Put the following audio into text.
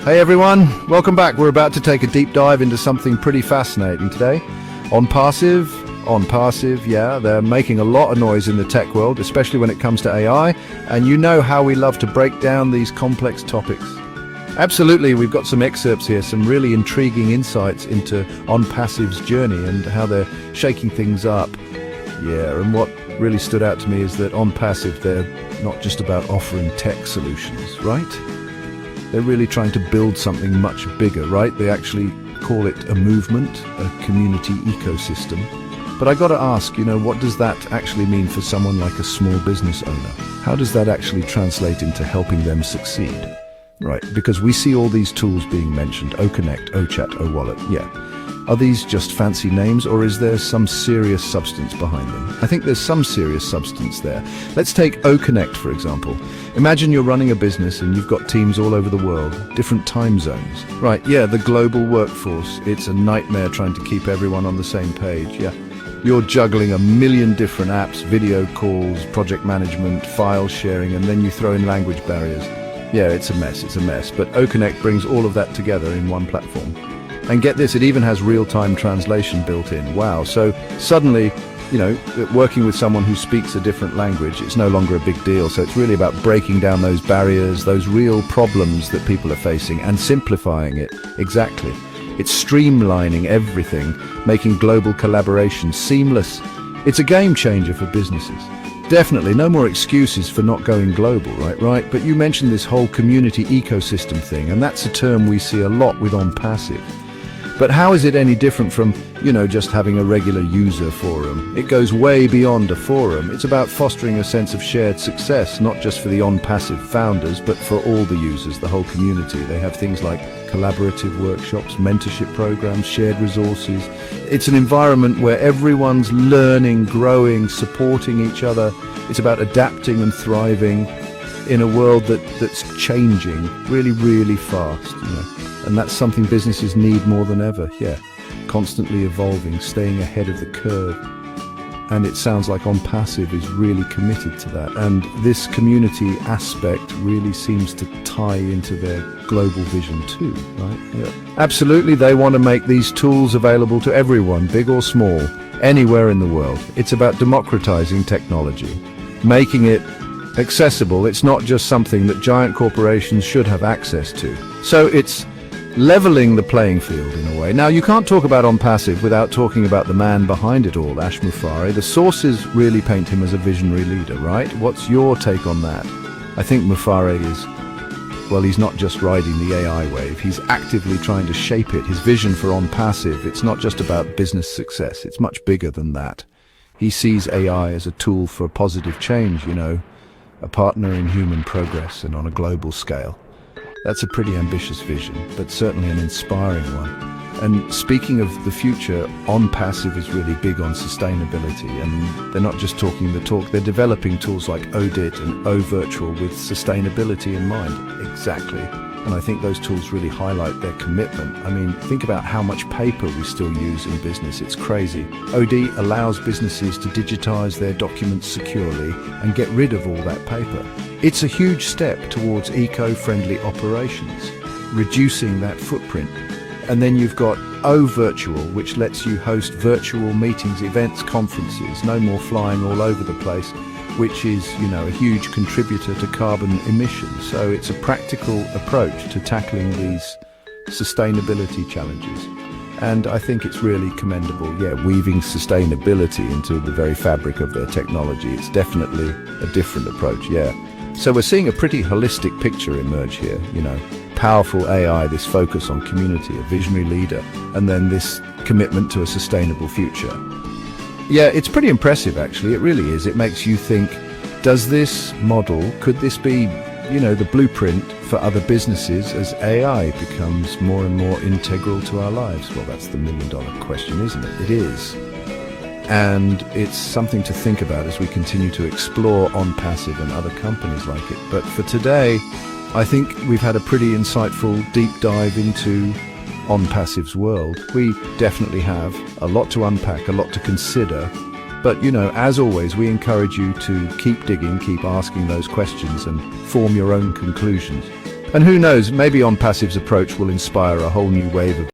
Hey everyone, welcome back. We're about to take a deep dive into something pretty fascinating today. OnPassive, yeah, they're making a lot of noise in the tech world, especially when it comes to AI, and you know how we love to break down these complex topics. Absolutely, we've got some excerpts here, some really intriguing insights into OnPassive's journey and how they're shaking things up. Yeah, and what really stood out to me is that OnPassive, they're not just about offering tech solutions, right? They're really trying to build something much bigger, right? They actually call it a movement, a community ecosystem. But I got to ask, what does that actually mean for someone like a small business owner? How does that actually translate into helping them succeed? Right, because we see all these tools being mentioned, OConnect, OChat, OWallet, yeah. Are these just fancy names, or is there some serious substance behind them? I think there's some serious substance there. Let's take OConnect, for example. Imagine you're running a business and you've got teams all over the world, different time zones. Right, yeah, the global workforce. It's a nightmare trying to keep everyone on the same page, yeah. You're juggling a million different apps, video calls, project management, file sharing, and then you throw in language barriers. Yeah, it's a mess, but OConnect brings all of that together in one platform. And get this, it even has real-time translation built in. Wow, so suddenly, working with someone who speaks a different language, it's no longer a big deal. So it's really about breaking down those barriers, those real problems that people are facing, and simplifying it. Exactly. It's streamlining everything, making global collaboration seamless. It's a game changer for businesses. Definitely, no more excuses for not going global, right? But you mentioned this whole community ecosystem thing, and that's a term we see a lot with OnPassive. But how is it any different from, just having a regular user forum? It goes way beyond a forum. It's about fostering a sense of shared success, not just for the OnPassive founders, but for all the users, the whole community. They have things like collaborative workshops, mentorship programs, shared resources. It's an environment where everyone's learning, growing, supporting each other. It's about adapting and thriving in a world that's changing really, really fast, And that's something businesses need more than ever, yeah. Constantly evolving, staying ahead of the curve. And it sounds like OnPassive is really committed to that. And this community aspect really seems to tie into their global vision too, right? Yeah. Absolutely, they want to make these tools available to everyone, big or small, anywhere in the world. It's about democratizing technology, making it accessible. It's not just something that giant corporations should have access to. So it's leveling the playing field in a way. Now, you can't talk about OnPassive without talking about the man behind it all, Ash Mufareh. The sources really paint him as a visionary leader, right? What's your take on that? I think Mufareh he's not just riding the AI wave. He's actively trying to shape it. His vision for OnPassive, it's not just about business success. It's much bigger than that. He sees AI as a tool for positive change, a partner in human progress and on a global scale. That's a pretty ambitious vision, but certainly an inspiring one. And speaking of the future, OnPassive is really big on sustainability, and they're not just talking the talk, they're developing tools like ODit and OVirtual with sustainability in mind. Exactly. And I think those tools really highlight their commitment. I mean, think about how much paper we still use in business. It's crazy. OD allows businesses to digitize their documents securely and get rid of all that paper. It's a huge step towards eco-friendly operations, reducing that footprint. And then you've got OVirtual, which lets you host virtual meetings, events, conferences, no more flying all over the place, which is, a huge contributor to carbon emissions. So it's a practical approach to tackling these sustainability challenges. And I think it's really commendable, weaving sustainability into the very fabric of their technology. It's definitely a different approach, So we're seeing a pretty holistic picture emerge here, Powerful AI, this focus on community, a visionary leader, and then this commitment to a sustainable future. Yeah, it's pretty impressive, actually. It really is. It makes you think, could this be, the blueprint for other businesses as AI becomes more and more integral to our lives? Well, that's the million-dollar question, isn't it? It is. And it's something to think about as we continue to explore OnPassive and other companies like it. But for today, I think we've had a pretty insightful deep dive into OnPassive's world. We definitely have a lot to unpack, a lot to consider. But, as always, we encourage you to keep digging, keep asking those questions and form your own conclusions. And who knows, maybe On Passive's approach will inspire a whole new wave of